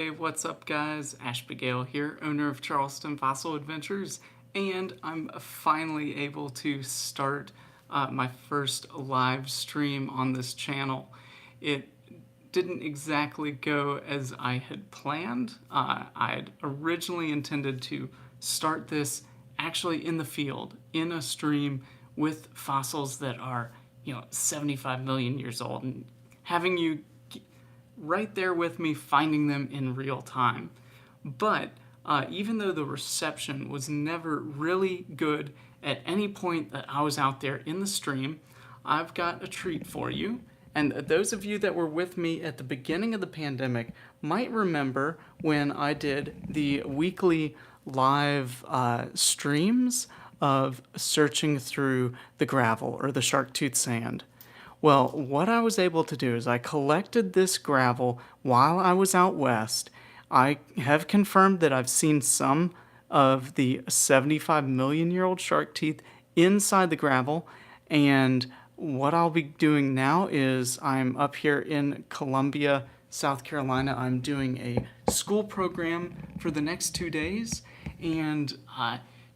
Hey, what's up guys? Ashby Gale here, owner of Charleston Fossil Adventures, and I'm finally able to start my first live stream on this channel. It didn't exactly go as I had planned. I had originally intended to start this actually in the field, in a stream with fossils that are, 75 million years old, and having you right there with me finding them in real time. But even though the reception was never really good at any point that I was out there in the stream, I've got a treat for you. And those of you that were with me at the beginning of the pandemic might remember when I did the weekly live streams of searching through the gravel or the shark tooth sand. Well, what I was able to do is I collected this gravel while I was out west. I have confirmed that I've seen some of the 75 million year old shark teeth inside the gravel, and what I'll be doing now is I'm up here in Columbia, South Carolina. I'm doing a school program for the next 2 days, and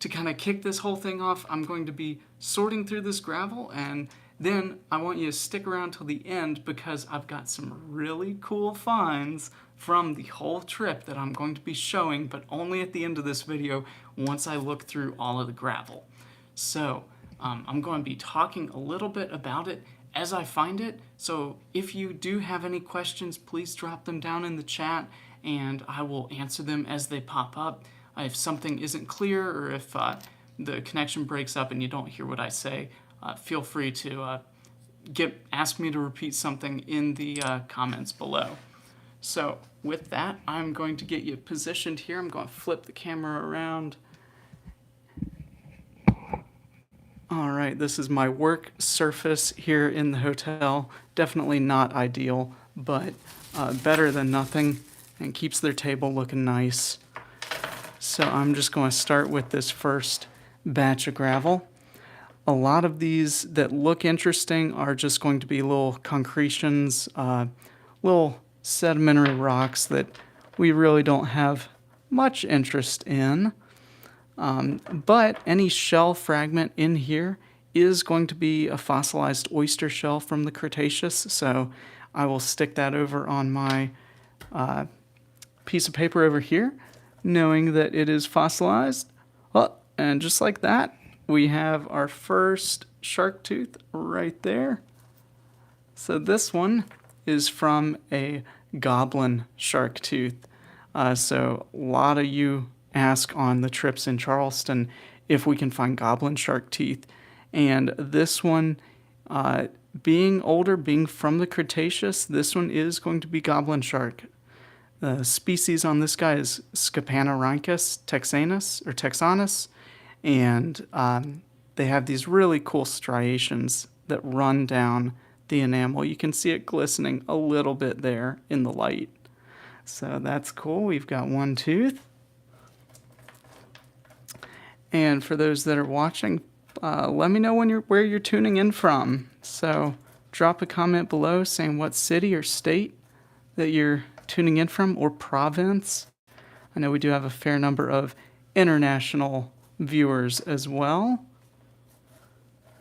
to kind of kick this whole thing off, I'm going to be sorting through this gravel, and then I want you to stick around till the end because I've got some really cool finds from the whole trip that I'm going to be showing, but only at the end of this video once I look through all of the gravel. So I'm going to be talking a little bit about it as I find it. So if you do have any questions, please drop them down in the chat and I will answer them as they pop up. If something isn't clear or if the connection breaks up and you don't hear what I say, feel free to ask me to repeat something in the comments below. So with that, I'm going to get you positioned here. I'm going to flip the camera around. All right, this is my work surface here in the hotel. Definitely not ideal, but better than nothing and keeps their table looking nice. So I'm just going to start with this first batch of gravel. A lot of these that look interesting are just going to be little concretions, little sedimentary rocks that we really don't have much interest in. But any shell fragment in here is going to be a fossilized oyster shell from the Cretaceous, so I will stick that over on my piece of paper over here, knowing that it is fossilized. Oh, and just like that, we have our first shark tooth right there. So this one is from a goblin shark tooth. So a lot of you ask on the trips in Charleston if we can find goblin shark teeth. And this one, being older, being from the Cretaceous, this one is going to be goblin shark. The species on this guy is Scapanorhynchus texanus, and they have these really cool striations that run down the enamel. You can see it glistening a little bit there in the light. So that's cool. We've got one tooth. And for those that are watching, let me know where you're tuning in from. So drop a comment below saying what city or state that you're tuning in from, or province. I know we do have a fair number of international viewers as well.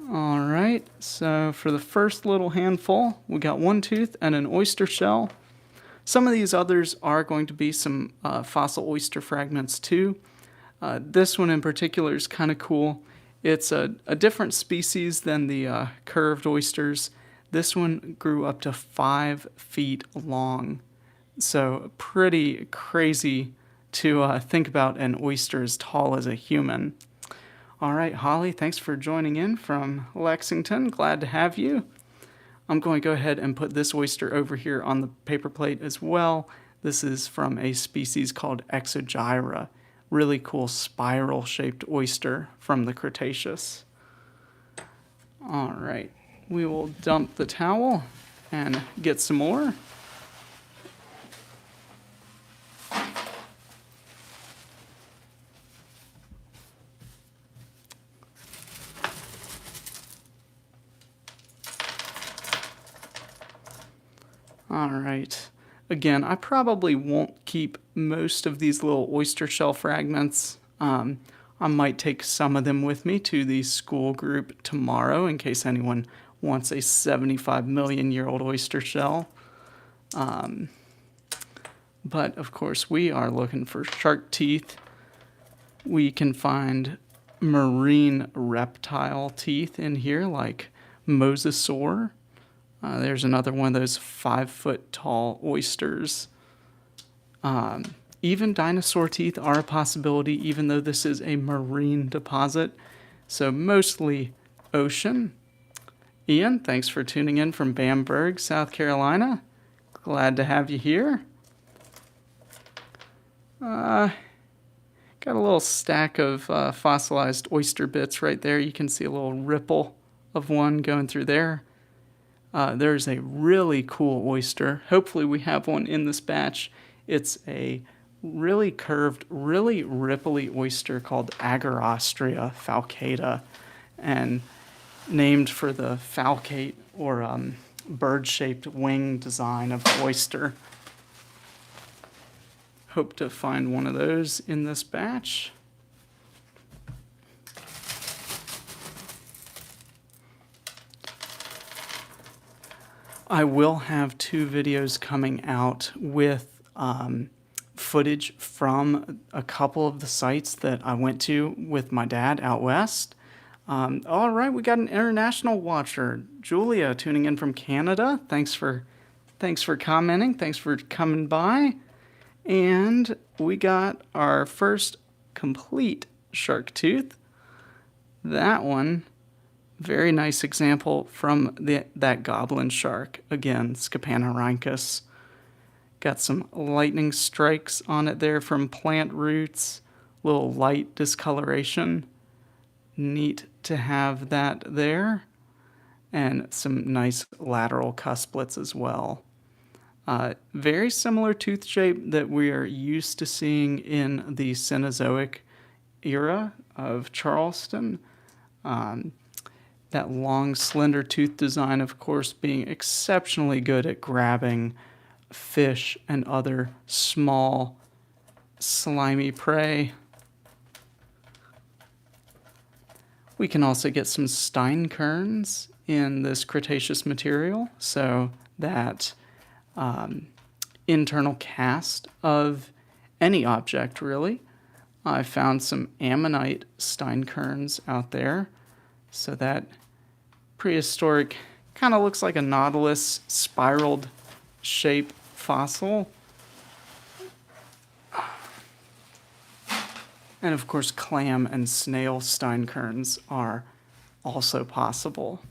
All right, so for the first little handful, we got one tooth and an oyster shell. Some of these others are going to be some fossil oyster fragments too. This one in particular is kind of cool. It's a different species than the curved oysters. This one grew up to 5 feet long. So pretty crazy to think about an oyster as tall as a human. All right, Holly, thanks for joining in from Lexington. Glad to have you. I'm going to go ahead and put this oyster over here on the paper plate as well. This is from a species called Exogyra. Really cool spiral-shaped oyster from the Cretaceous. All right, we will dump the towel and get some more. All right. again, I probably won't keep most of these little oyster shell fragments. I might take some of them with me to the school group tomorrow in case anyone wants a 75 million year old oyster shell. But of course, we are looking for shark teeth. We can find marine reptile teeth in here, like mosasaur. There's another one of those 5-foot tall oysters. Even dinosaur teeth are a possibility, even though this is a marine deposit. So mostly ocean. Ian, thanks for tuning in from Bamberg, South Carolina. Glad to have you here. Got a little stack of fossilized oyster bits right there. You can see a little ripple of one going through there. There's a really cool oyster. Hopefully we have one in this batch. It's a really curved, really ripply oyster called Agarostria falcata, and named for the falcate or bird-shaped wing design of the oyster. Hope to find one of those in this batch. I will have 2 videos coming out with footage from a couple of the sites that I went to with my dad out west. All right, we got an international watcher, Julia, tuning in from Canada. Thanks for commenting. Thanks for coming by. And we got our first complete shark tooth. That one, very nice example from that goblin shark. Again, Scapanorhynchus. Got some lightning strikes on it there from plant roots. Little light discoloration. Neat to have that there. And some nice lateral cusplets as well. Very similar tooth shape that we are used to seeing in the Cenozoic era of Charleston. That long, slender tooth design, of course, being exceptionally good at grabbing fish and other small, slimy prey. We can also get some steinkerns in this Cretaceous material, so that internal cast of any object, really. I found some ammonite steinkerns out there, so that prehistoric kind of looks like a nautilus spiraled shape fossil. And of course, clam and snail steinkerns are also possible.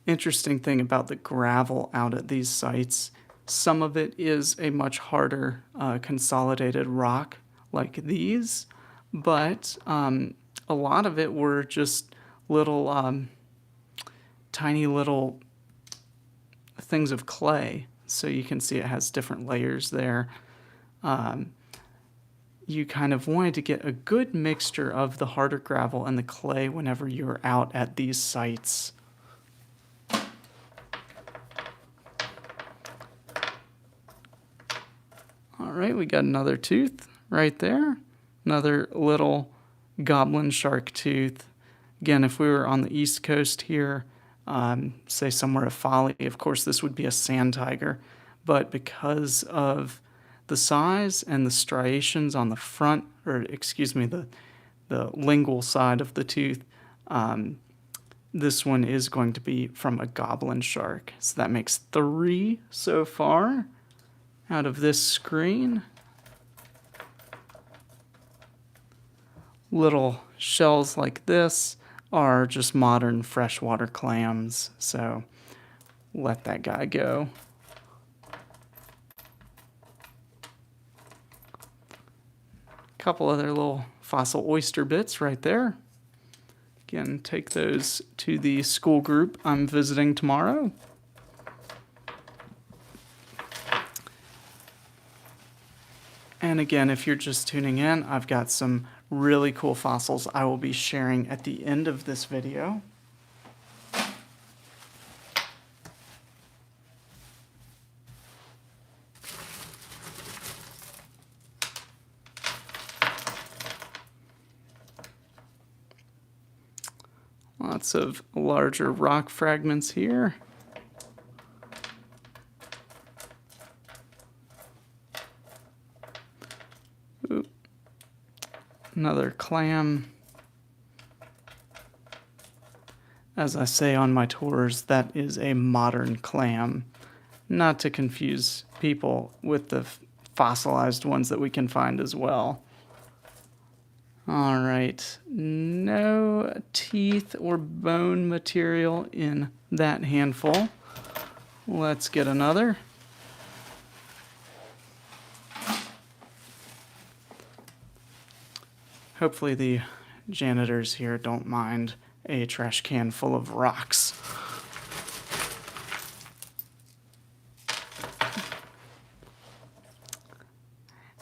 Interesting thing about the gravel out at these sites, some of it is a much harder consolidated rock like these, but a lot of it were just little tiny little things of clay. So you can see it has different layers there. You kind of wanted to get a good mixture of the harder gravel and the clay whenever you're out at these sites. All right, we got another tooth right there. Another little goblin shark tooth. Again, if we were on the East Coast here, say somewhere at Folly, of course this would be a sand tiger. But because of the size and the striations on the front, or excuse me, the lingual side of the tooth, this one is going to be from a goblin shark. So that makes 3 so far out of this screen. Little shells like this are just modern freshwater clams, so let that guy go. Couple other little fossil oyster bits right there. Again, take those to the school group I'm visiting tomorrow. And again, if you're just tuning in, I've got some really cool fossils I will be sharing at the end of this video. Lots of larger rock fragments here. Oop. Another clam. As I say on my tours, that is a modern clam. Not to confuse people with the fossilized ones that we can find as well. All right, no teeth or bone material in that handful. Let's get another. Hopefully the janitors here don't mind a trash can full of rocks.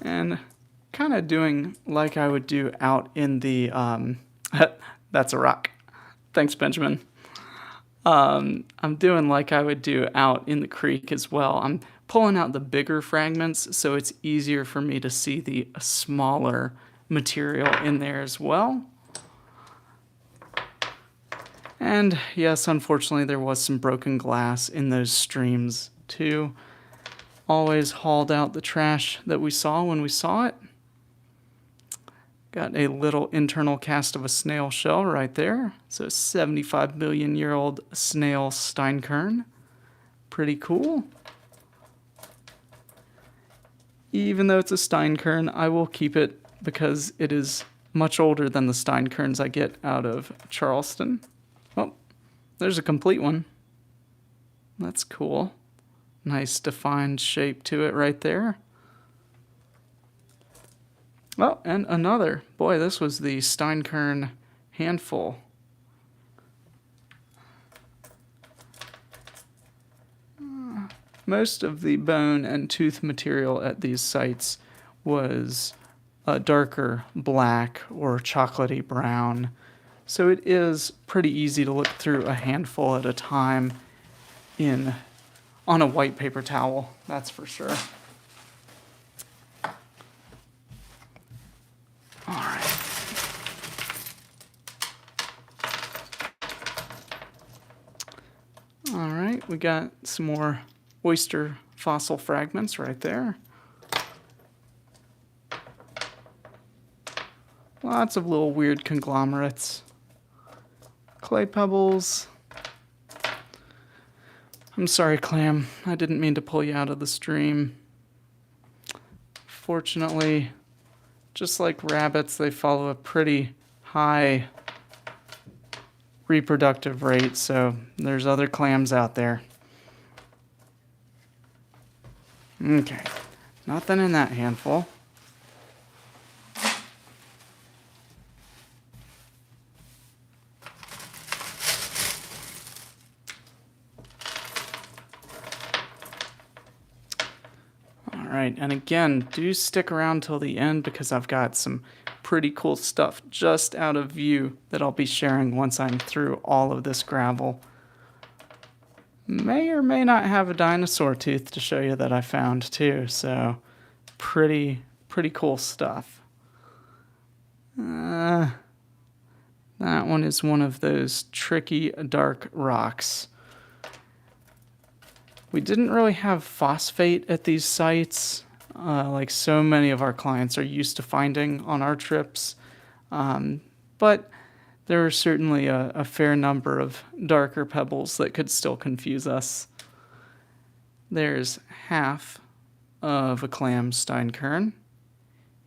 And kind of doing like I would do out in the, that's a rock. Thanks, Benjamin. I'm doing like I would do out in the creek as well. I'm pulling out the bigger fragments so it's easier for me to see the smaller material in there as well. And yes, unfortunately, there was some broken glass in those streams too. Always hauled out the trash that we saw when we saw it. Got a little internal cast of a snail shell right there. So a 75 million year old snail steinkern. Pretty cool. Even though it's a steinkern, I will keep it because it is much older than the steinkerns I get out of Charleston. Oh, there's a complete one. That's cool. Nice defined shape to it right there. Oh, and another. Boy, this was the steinkern handful. Most of the bone and tooth material at these sites was a darker black or chocolatey brown. So it is pretty easy to look through a handful at a time on a white paper towel, that's for sure. All right. All right, we got some more oyster fossil fragments right there. Lots of little weird conglomerates. Clay pebbles. I'm sorry, clam. I didn't mean to pull you out of the stream. Fortunately, just like rabbits, they follow a pretty high reproductive rate, so there's other clams out there. Okay, nothing in that handful. Alright, and again, do stick around till the end because I've got some pretty cool stuff just out of view that I'll be sharing once I'm through all of this gravel. May or may not have a dinosaur tooth to show you that I found too, so pretty cool stuff. That one is one of those tricky dark rocks. We didn't really have phosphate at these sites, like so many of our clients are used to finding on our trips, but there were certainly a fair number of darker pebbles that could still confuse us. There's half of a clam steinkern.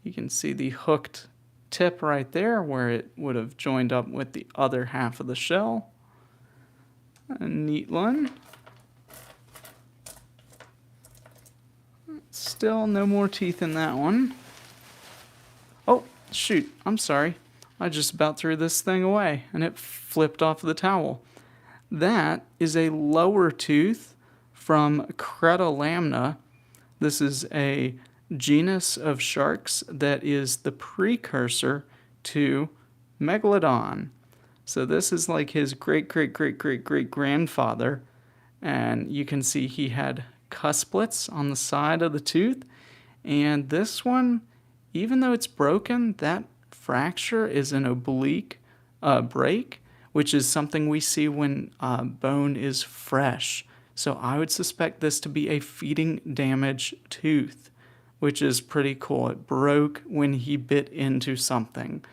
You can see the hooked tip right there where it would have joined up with the other half of the shell. A neat one. Still no more teeth in that one. Oh, shoot, I'm sorry. I just about threw this thing away and it flipped off the towel. That is a lower tooth from Cretalamna. This is a genus of sharks that is the precursor to Megalodon. So this is like his great-great-great-great-great-grandfather. And you can see he had cusplets on the side of the tooth. And this one, even though it's broken, that fracture is an oblique break, which is something we see when bone is fresh. So I would suspect this to be a feeding damage tooth, which is pretty cool. It broke when he bit into something.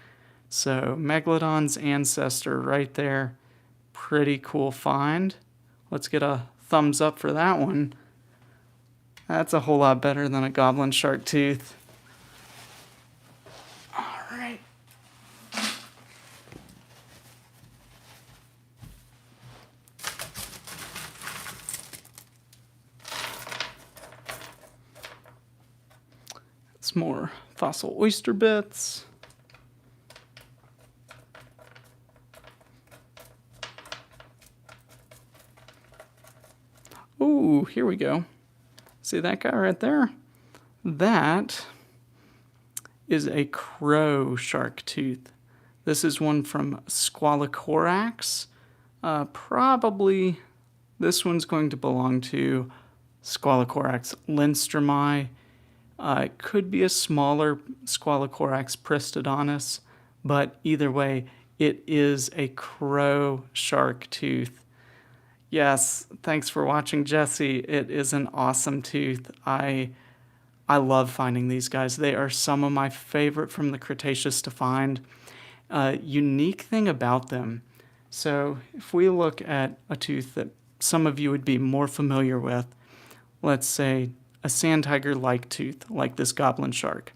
So Megalodon's ancestor right there. Pretty cool find. Let's get a thumbs up for that one. That's a whole lot better than a goblin shark tooth. All right. Some more fossil oyster bits. Ooh, here we go. See that guy right there? That is a crow shark tooth. This is one from Squalocorax. Probably this one's going to belong to Squalocorax lindströmi. It could be a smaller Squalocorax pristodonus, but either way, it is a crow shark tooth. Yes, thanks for watching, Jesse. It is an awesome tooth. I love finding these guys. They are some of my favorite from the Cretaceous to find. Unique thing about them. So if we look at a tooth that some of you would be more familiar with, let's say a sand tiger-like tooth, like this goblin shark.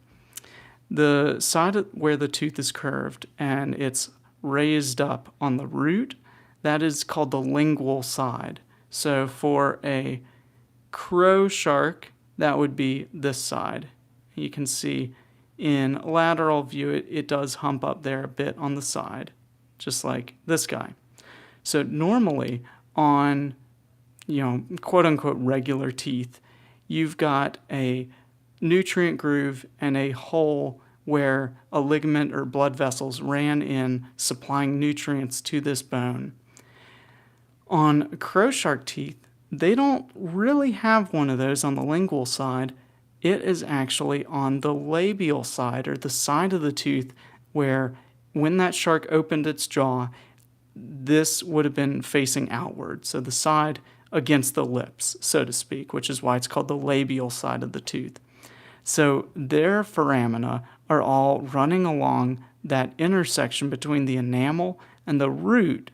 The side where the tooth is curved and it's raised up on the root, that is called the lingual side. So for a crow shark, that would be this side. You can see in lateral view, it does hump up there a bit on the side, just like this guy. So normally on, quote unquote regular teeth, you've got a nutrient groove and a hole where a ligament or blood vessels ran in supplying nutrients to this bone. On crow shark teeth, they don't really have one of those on the lingual side. It is actually on the labial side, or the side of the tooth, where when that shark opened its jaw, this would have been facing outward. So the side against the lips, so to speak, which is why it's called the labial side of the tooth. So their foramina are all running along that intersection between the enamel and the root,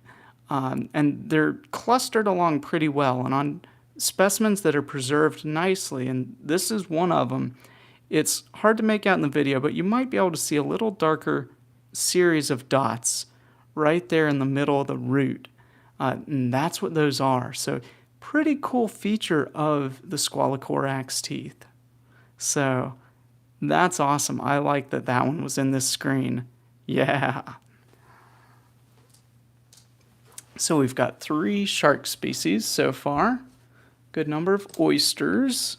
and they're clustered along pretty well. And on specimens that are preserved nicely, and this is one of them, it's hard to make out in the video, but you might be able to see a little darker series of dots right there in the middle of the root. And that's what those are. So pretty cool feature of the Squalocorax teeth. So that's awesome. I like that one was in this screen. Yeah. So we've got 3 shark species so far. Good number of oysters.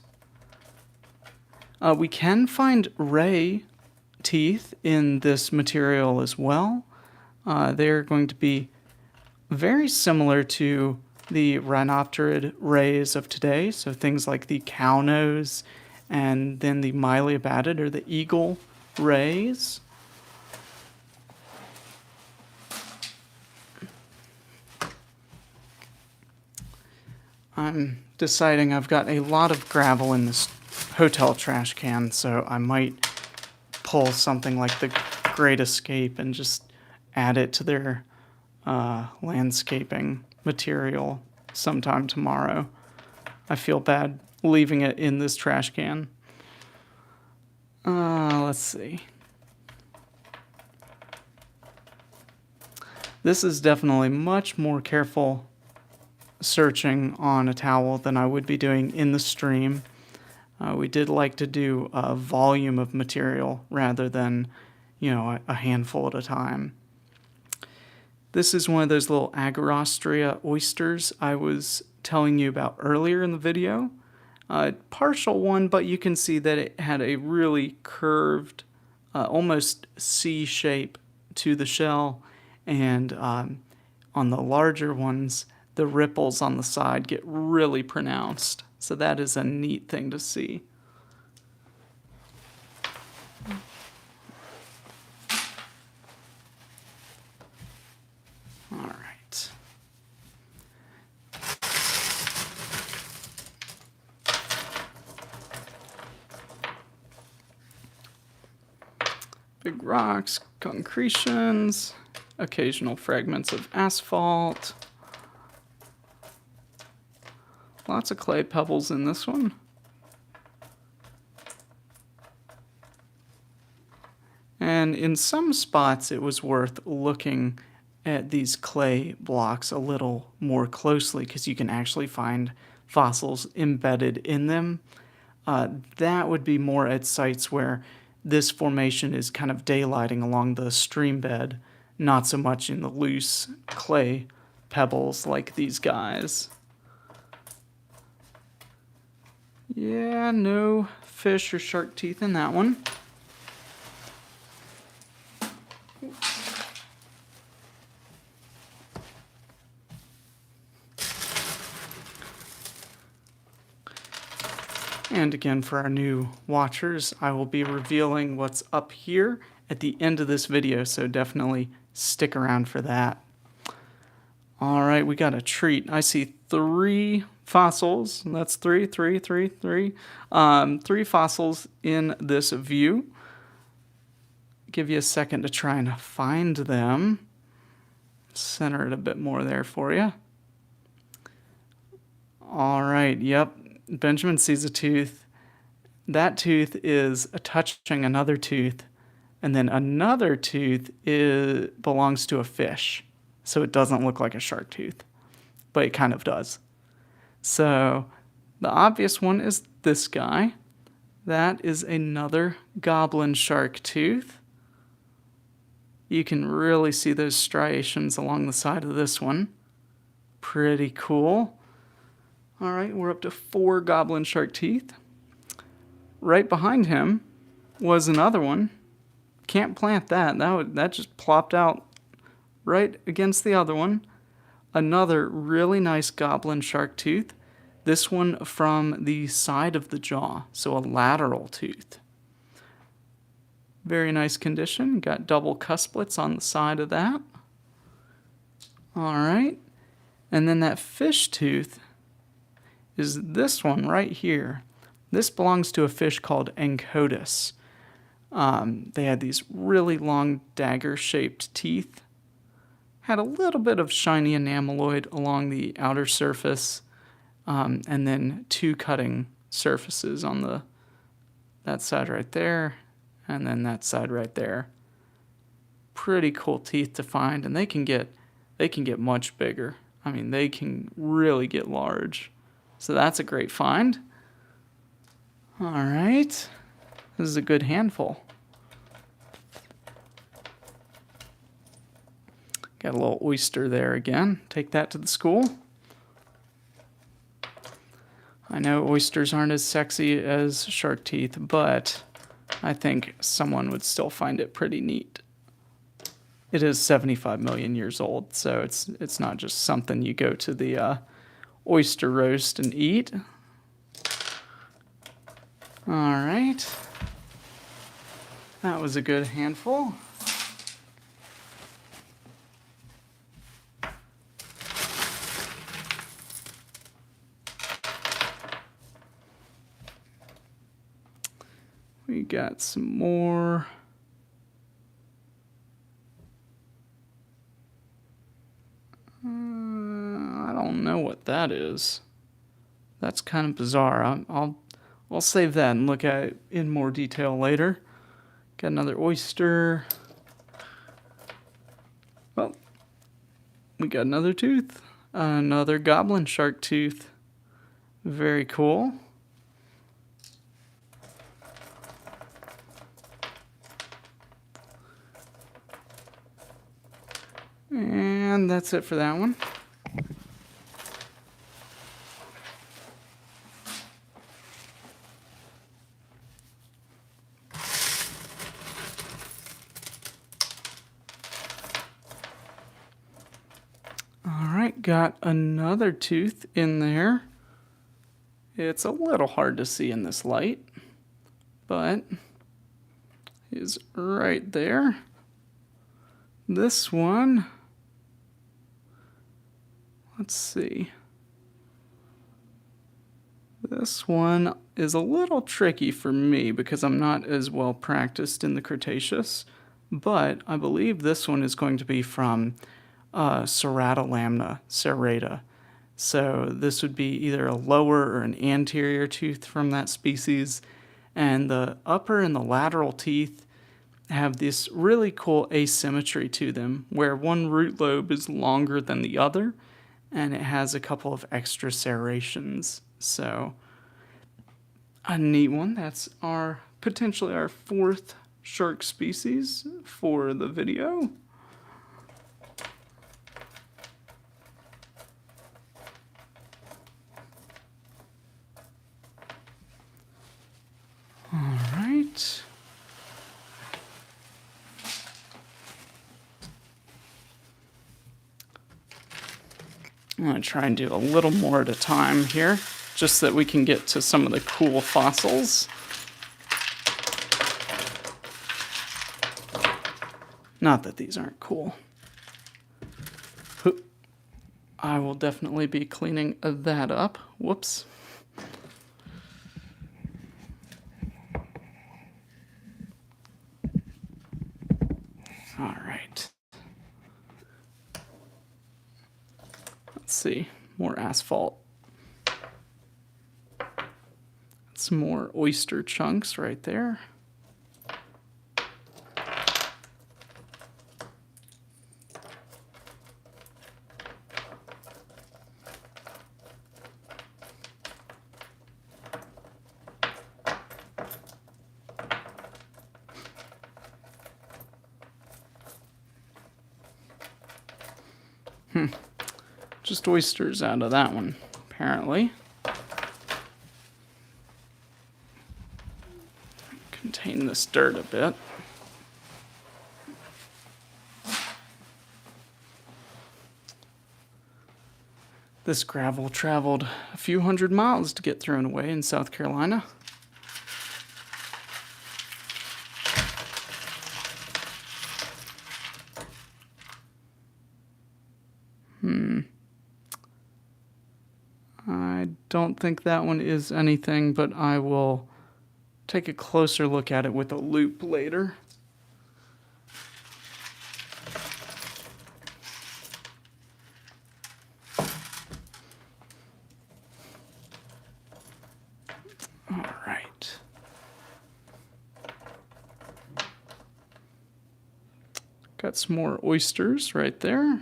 We can find ray teeth in this material as well. They're going to be very similar to the rhinopterid rays of today, so things like the cow nose and then the myliabatid or the eagle rays. I'm deciding I've got a lot of gravel in this hotel trash can, so I might pull something like the Great Escape and just add it to their landscaping material sometime tomorrow. I feel bad leaving it in this trash can. Let's see. This is definitely much more careful searching on a towel than I would be doing in the stream. We did like to do a volume of material rather than, a handful at a time. This is one of those little Agarostria oysters I was telling you about earlier in the video. Partial one, but you can see that it had a really curved, almost C-shape to the shell, and on the larger ones, the ripples on the side get really pronounced. So that is a neat thing to see. All right. Big rocks, concretions, occasional fragments of asphalt. Lots of clay pebbles in this one. And in some spots, it was worth looking at these clay blocks a little more closely because you can actually find fossils embedded in them. That would be more at sites where this formation is kind of daylighting along the stream bed, not so much in the loose clay pebbles like these guys. Yeah, no fish or shark teeth in that one. And again, for our new watchers, I will be revealing what's up here at the end of this video, so definitely stick around for that. All right, we got a treat. I see 3 fossils. That's 3 fossils in this view. Give you a second to try and find them. Center it a bit more there for you. All right, yep. Benjamin sees a tooth. That tooth is touching another tooth, and then another tooth belongs to a fish. So it doesn't look like a shark tooth, but it kind of does. So the obvious one is this guy. That is another goblin shark tooth. You can really see those striations along the side of this one. Pretty cool. All right, we're up to 4 goblin shark teeth. Right behind him was another one. Can't plant that. That just plopped out right against the other one. Another really nice goblin shark tooth. This one from the side of the jaw, so a lateral tooth. Very nice condition. Got double cusplets on the side of that. All right. And then that fish tooth is this one right here. This belongs to a fish called Ancotis. They had these really long dagger-shaped teeth. Had a little bit of shiny enameloid along the outer surface, and then 2 cutting surfaces on that side right there, and then that side right there. Pretty cool teeth to find, and they can get much bigger. I mean, they can really get large. So that's a great find. All right. This is a good handful. Got a little oyster there again. Take that to the school. I know oysters aren't as sexy as shark teeth, but I think someone would still find it pretty neat. It is 75 million years old, so it's not just something you go to the oyster roast and eat. All right. That was a good handful. We got some more. I don't know what that is. That's kind of bizarre. I'll save that and look at it in more detail later. Got another oyster. Well, we got another tooth. Another goblin shark tooth. Very cool. And that's it for that one. got another tooth in there. It's a little hard to see in this light, but is right there. This one, let's see. This one is a little tricky for me because I'm not as well practiced in the Cretaceous, but I believe this one is going to be from Ceratolamna serrata. So this would be either a lower or an anterior tooth from that species, and the upper and the lateral teeth have this really cool asymmetry to them, where one root lobe is longer than the other, and it has a couple of extra serrations. So a neat one. That's potentially our fourth shark species for the video. All right. I'm going to try and do a little more at a time here, just so that we can get to some of the cool fossils. Not that these aren't cool. I will definitely be cleaning that up. Whoops. All right. Let's see. More asphalt. Some more oyster chunks right there. Just oysters out of that one, apparently. Contain this dirt a bit. This gravel traveled a few hundred miles to get thrown away in South Carolina. I don't think that one is anything, but I will take a closer look at it with a loupe later. All right. Got some more oysters right there.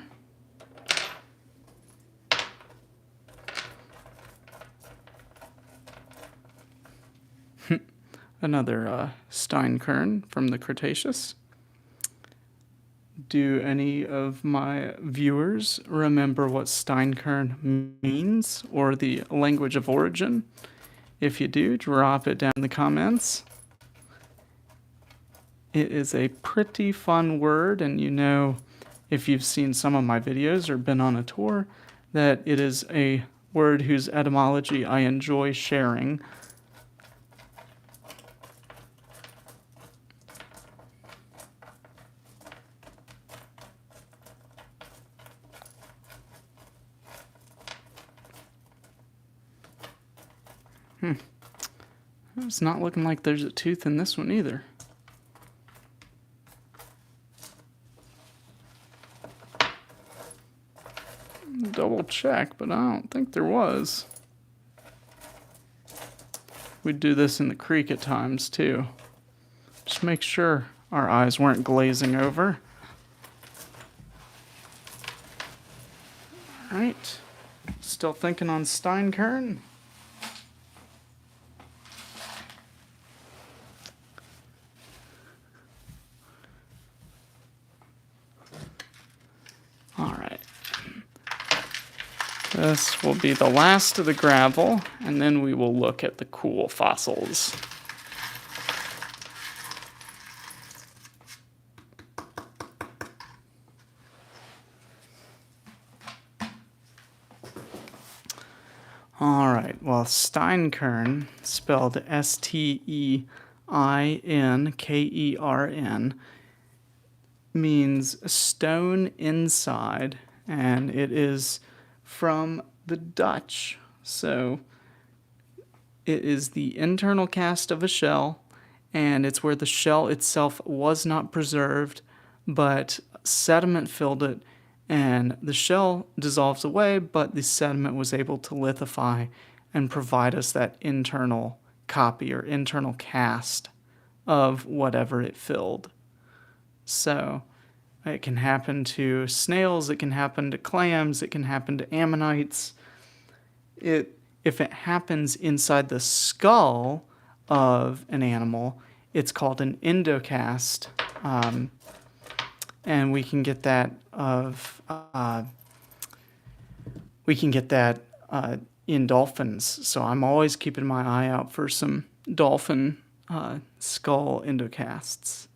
Another steinkern from the Cretaceous. Do any of my viewers remember what steinkern means or the language of origin? If you do, drop it down in the comments. It is a pretty fun word, and you know, if you've seen some of my videos or been on a tour, that it is a word whose etymology I enjoy sharing. It's not looking like there's a tooth in this one either. Double check, but I don't think there was. We do this in the creek at times too. Just make sure our eyes weren't glazing over. All right, still thinking on steinkern. All right. This will be the last of the gravel, and then we will look at the cool fossils. All right, well, steinkern, spelled Steinkern, means stone inside, and it is from the Dutch. So it is the internal cast of a shell, and it's where the shell itself was not preserved, but sediment filled it, and the shell dissolves away, but the sediment was able to lithify and provide us that internal copy or internal cast of whatever it filled. So it can happen to snails, it can happen to clams, it can happen to ammonites. If it happens inside the skull of an animal, it's called an endocast, and we can get that in dolphins. So I'm always keeping my eye out for some dolphin skull endocasts.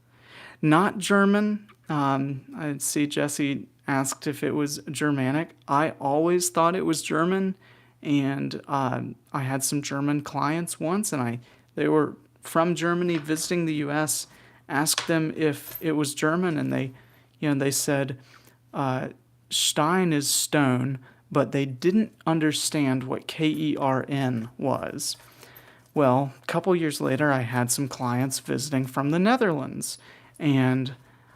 Not German. I see Jesse asked if it was Germanic. I always thought it was German, and I had some German clients once, and they were from Germany visiting the U.S. Asked them if it was German, and they said Stein is stone, but they didn't understand what Kern was. Well, a couple years later, I had some clients visiting from the Netherlands, and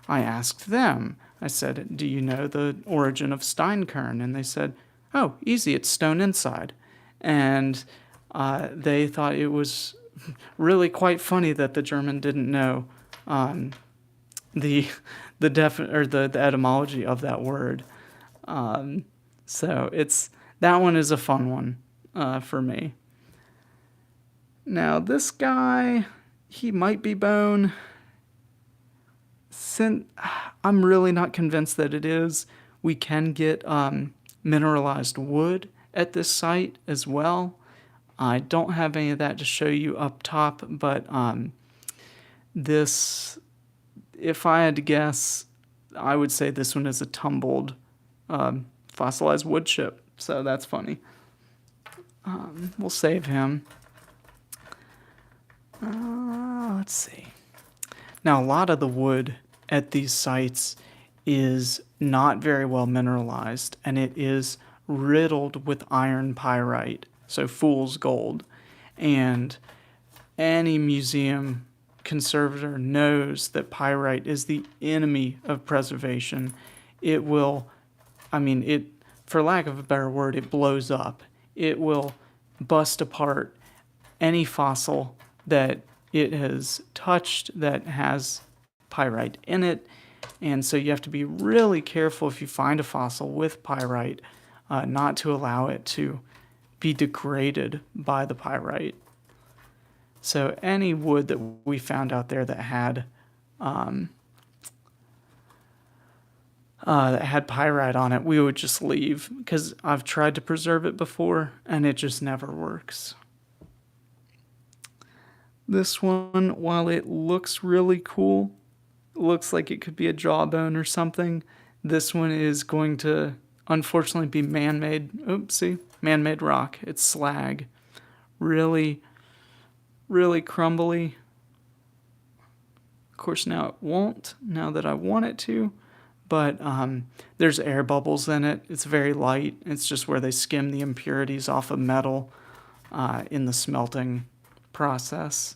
I asked them, I said, do you know the origin of steinkern? And they said, oh, easy, it's stone inside. And they thought it was really quite funny that the German didn't know the etymology of that word. So that one is a fun one for me. Now this guy, he might be bone. I'm really not convinced that it is. We can get mineralized wood at this site as well. I don't have any of that to show you up top, but this, if I had to guess, I would say this one is a tumbled fossilized wood chip. So that's funny. We'll save him. Let's see. Now, a lot of the wood at these sites is not very well mineralized, and it is riddled with iron pyrite, so fool's gold. And any museum conservator knows that pyrite is the enemy of preservation. It will, for lack of a better word, it blows up. It will bust apart any fossil that it has touched that has pyrite in it. And so you have to be really careful if you find a fossil with pyrite, not to allow it to be degraded by the pyrite. So any wood that we found out there that had pyrite on it, we would just leave, because I've tried to preserve it before and it just never works. This one, while it looks really cool, looks like it could be a jawbone or something, this one is going to unfortunately be man-made. Man-made rock. It's slag. Really, really crumbly. Of course, now it won't, now that I want it to. But there's air bubbles in it. It's very light. It's just where they skim the impurities off of metal in the smelting process.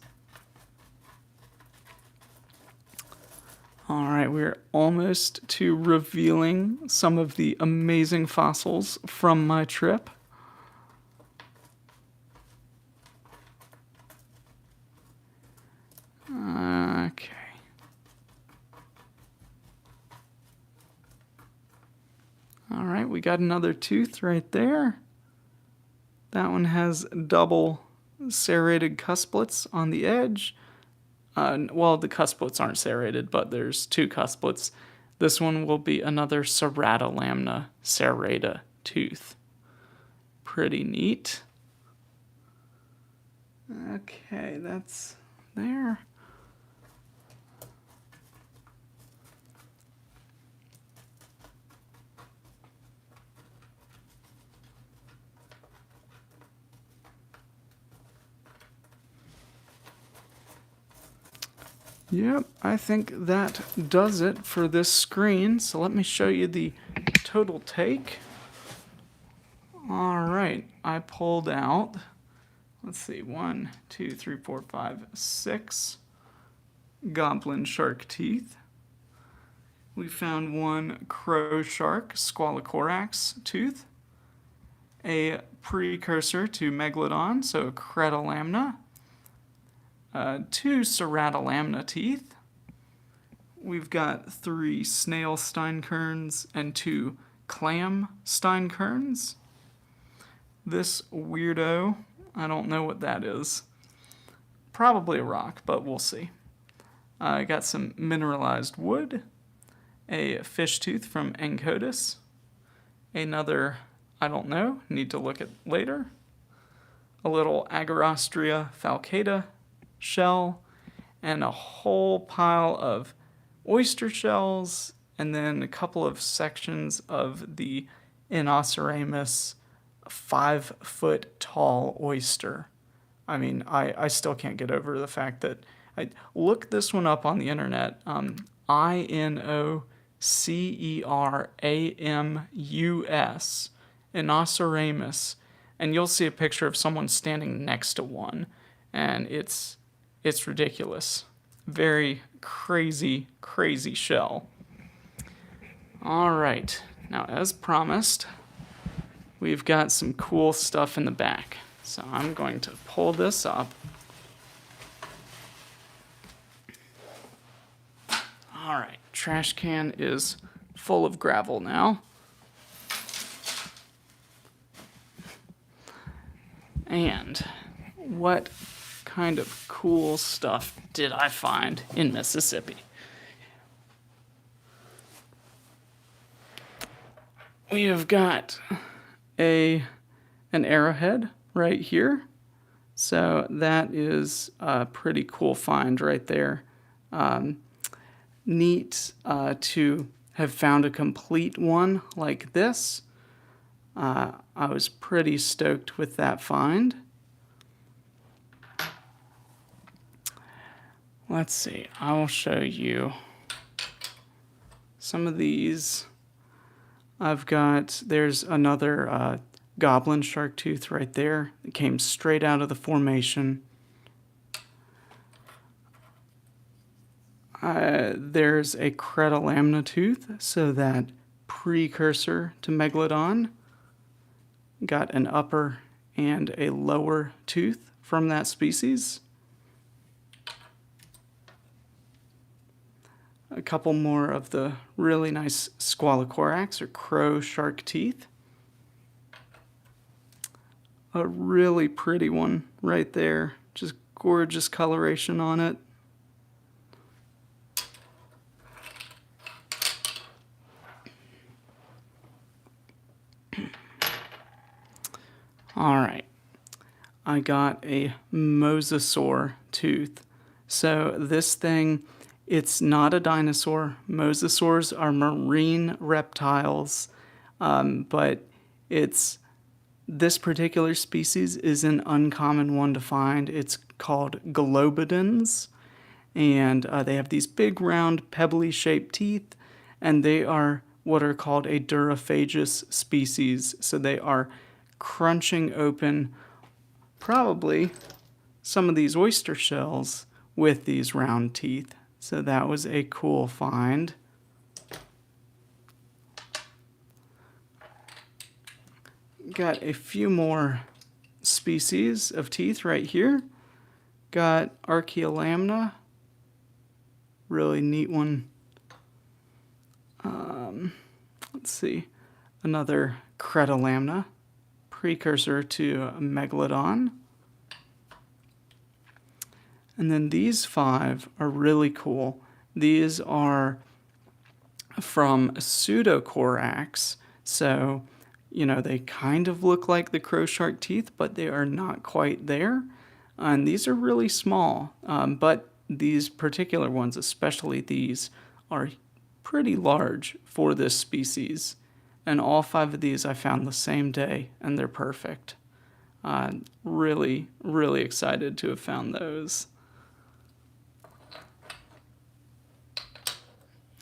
All right, we're almost to revealing some of the amazing fossils from my trip. Okay. All right, we got another tooth right there. That one has double serrated cusplets on the edge. The cusplets aren't serrated, but there's two cusplets. This one will be another serratolamina serrata tooth. Pretty neat. Okay, that's there. Yep, I think that does it for this screen. So let me show you the total take. All right, I pulled out, let's see, 1, 2, 3, 4, 5, 6 goblin shark teeth. We found one crow shark squalocorax tooth, a precursor to megalodon, so cretalamna, 2 ceratolamna teeth. We've got 3 snail steinkerns and 2 clam steinkerns. This weirdo, I don't know what that is. Probably a rock, but we'll see. I got some mineralized wood, a fish tooth from Encotis, another, I don't know, need to look at later, a little Agarostria falcata shell, and a whole pile of oyster shells, and then a couple of sections of the Inoceramus 5-foot tall oyster. I mean, I still can't get over the fact that I looked this one up on the internet. Inoceeramus, Inoceramus, and you'll see a picture of someone standing next to one, and it's ridiculous. Very crazy shell. All right, now as promised, we've got some cool stuff in the back. So I'm going to pull this up. All right, trash can is full of gravel now. And what kind of cool stuff did I find in Mississippi? We have got an arrowhead right here. So that is a pretty cool find right there. Neat to have found a complete one like this. I was pretty stoked with that find. Let's see, I will show you some of these. There's another goblin shark tooth right there. It came straight out of the formation. There's a cretalamna tooth, so that precursor to megalodon. Got an upper and a lower tooth from that species. A couple more of the really nice squalocorax or crow shark teeth. A really pretty one right there. Just gorgeous coloration on it. All right, I got a mosasaur tooth. So this thing, it's not a dinosaur. Mosasaurs are marine reptiles, but this particular species is an uncommon one to find. It's called globidens, and they have these big, round, pebbly-shaped teeth, and they are what are called a duraphagous species. So they are crunching open probably some of these oyster shells with these round teeth. So that was a cool find. Got a few more species of teeth right here. Got Archaeolamna, really neat one. Let's see, another Cretalamna, precursor to Megalodon. And then these 5 are really cool. These are from Pseudocorax, so they kind of look like the crow shark teeth, but they are not quite there. And these are really small, but these particular ones, especially these, are pretty large for this species. And all 5 of these I found the same day, and they're perfect. Really, really excited to have found those.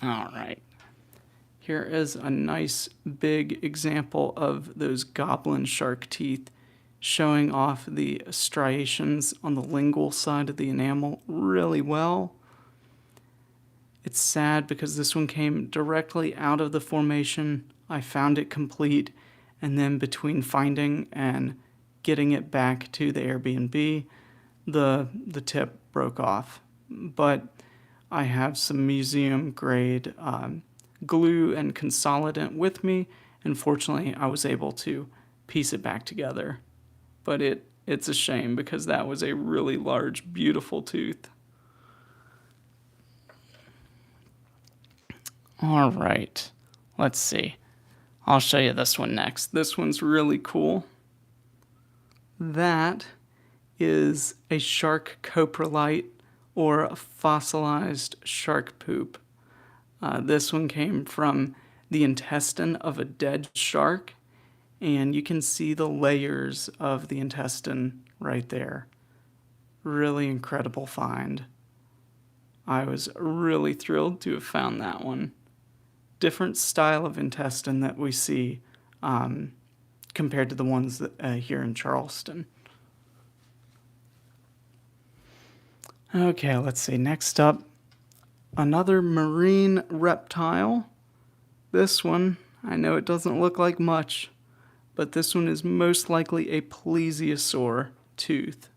All right. Here is a nice big example of those goblin shark teeth, showing off the striations on the lingual side of the enamel really well. It's sad because this one came directly out of the formation. I found it complete, and then between finding and getting it back to the Airbnb, the tip broke off. But I have some museum grade glue and consolidant with me, and fortunately I was able to piece it back together. But it's a shame because that was a really large, beautiful tooth. All right, let's see. I'll show you this one next. This one's really cool. That is a shark coprolite, or a fossilized shark poop. This one came from the intestine of a dead shark, and you can see the layers of the intestine right there. Really incredible find. I was really thrilled to have found that one. Different style of intestine that we see compared to the ones that, here in Charleston. Okay, let's see. Next up, another marine reptile. This one, I know it doesn't look like much, but this one is most likely a plesiosaur tooth.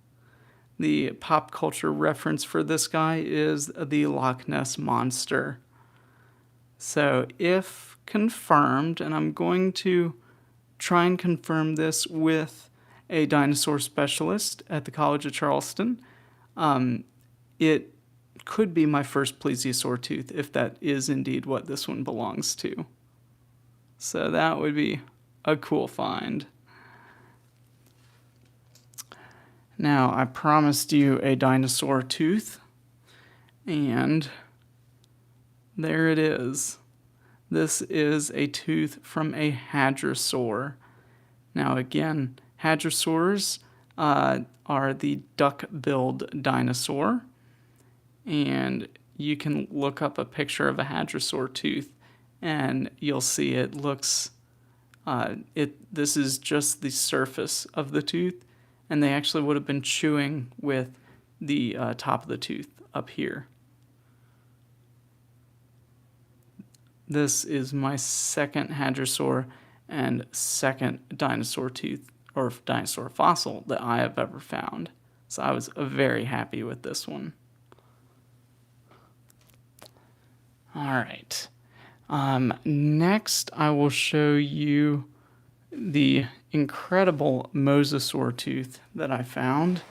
The pop culture reference for this guy is the Loch Ness Monster. So if confirmed, and I'm going to try and confirm this with a dinosaur specialist at the College of Charleston, it could be my first plesiosaur tooth if that is indeed what this one belongs to. So that would be a cool find. Now, I promised you a dinosaur tooth, and there it is. This is a tooth from a hadrosaur. Now again, hadrosaurs are the duck-billed dinosaur, and you can look up a picture of a hadrosaur tooth and you'll see it looks, this is just the surface of the tooth, and they actually would have been chewing with the top of the tooth up here. This is my second hadrosaur and second dinosaur tooth, or dinosaur fossil, that I have ever found. So I was very happy with this one. All right. Next, I will show you the incredible mosasaur tooth that I found.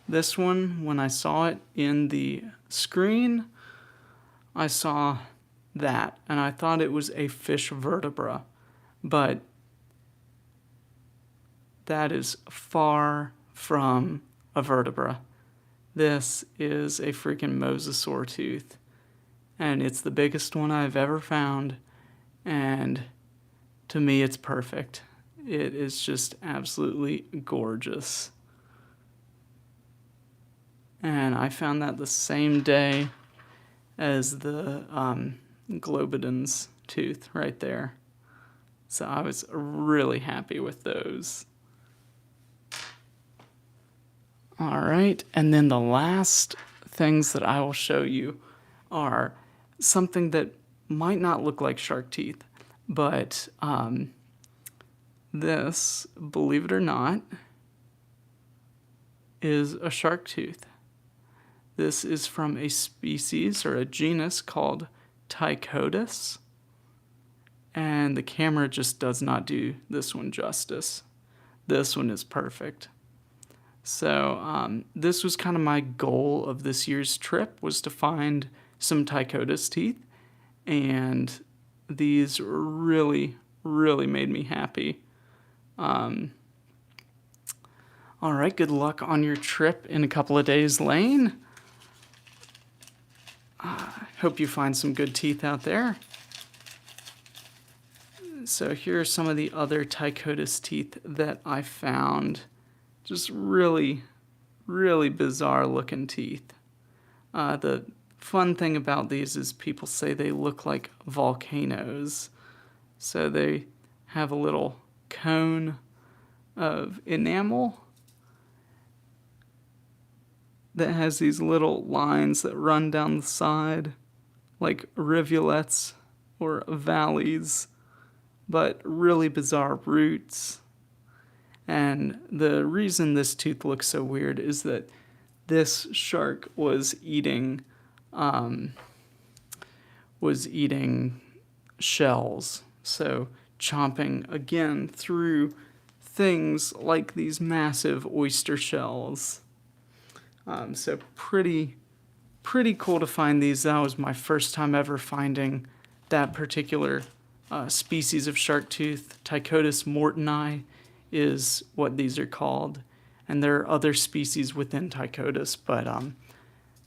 This one, when I saw it in the screen, I saw that, and I thought it was a fish vertebra, but that is far from a vertebra. This is a freaking mosasaur tooth, and it's the biggest one I've ever found, and to me it's perfect. It is just absolutely gorgeous. And I found that the same day as the Globidens tooth right there. So I was really happy with those. All right, and then the last things that I will show you are something that might not look like shark teeth, but this, believe it or not, is a shark tooth. This is from a species or a genus called Tychodus, and the camera just does not do this one justice. This one is perfect. So this was kind of my goal of this year's trip, was to find some Tychodus teeth, and these really, really made me happy. All right, good luck on your trip in a couple of days, Lane. Hope you find some good teeth out there. So here are some of the other Tychodus teeth that I found. Just really, really bizarre looking teeth. The fun thing about these is people say they look like volcanoes. So they have a little cone of enamel that has these little lines that run down the side like rivulets or valleys, but really bizarre roots. And the reason this tooth looks so weird is that this shark was eating shells, so chomping again through things like these massive oyster shells. So pretty cool to find these. That was my first time ever finding that particular species of shark tooth. Tychodus mortoni is what these are called, and there are other species within Tychodus, but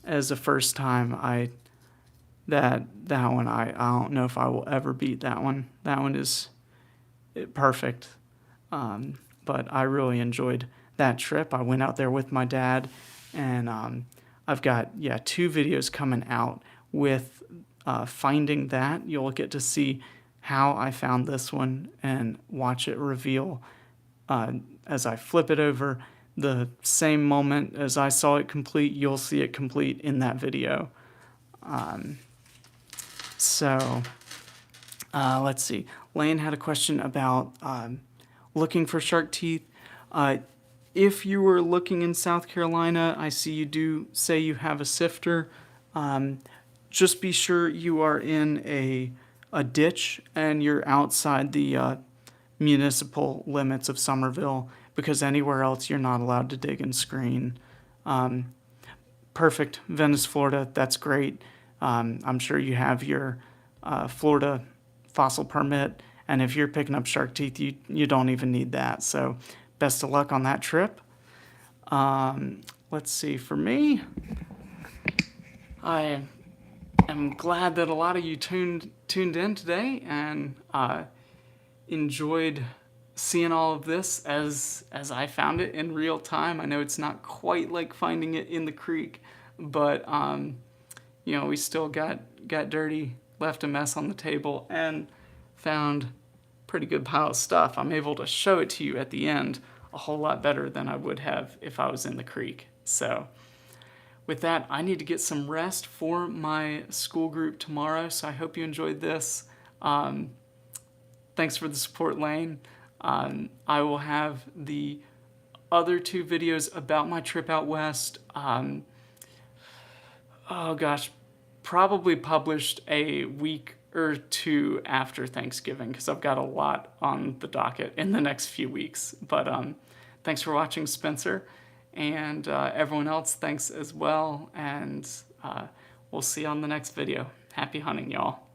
as a first time, that one I don't know if I will ever beat that one. That one is perfect. But I really enjoyed that trip. I went out there with my dad, and I've got 2 videos coming out with finding that. You'll get to see how I found this one and watch it reveal as I flip it over. The same moment as I saw it complete, you'll see it complete in that video. Let's see. Lane had a question about looking for shark teeth. If you were looking in South Carolina, I see you do say you have a sifter. Just be sure you are in a ditch and you're outside the municipal limits of Somerville, because anywhere else you're not allowed to dig and screen. Perfect. Venice, Florida, that's great. I'm sure you have your Florida fossil permit, and if you're picking up shark teeth, you don't even need that. So best of luck on that trip. Let's see, for me, I am glad that a lot of you tuned in today and enjoyed seeing all of this as I found it in real time. I know it's not quite like finding it in the creek, but we still got dirty, left a mess on the table, and found pretty good pile of stuff. I'm able to show it to you at the end a whole lot better than I would have if I was in the creek. So with that, I need to get some rest for my school group tomorrow, so I hope you enjoyed this. Thanks for the support, Lane. I will have the other 2 videos about my trip out west, probably published a week or 2 after Thanksgiving, because I've got a lot on the docket in the next few weeks. But thanks for watching, Spencer, and everyone else, thanks as well, and we'll see you on the next video. Happy hunting, y'all.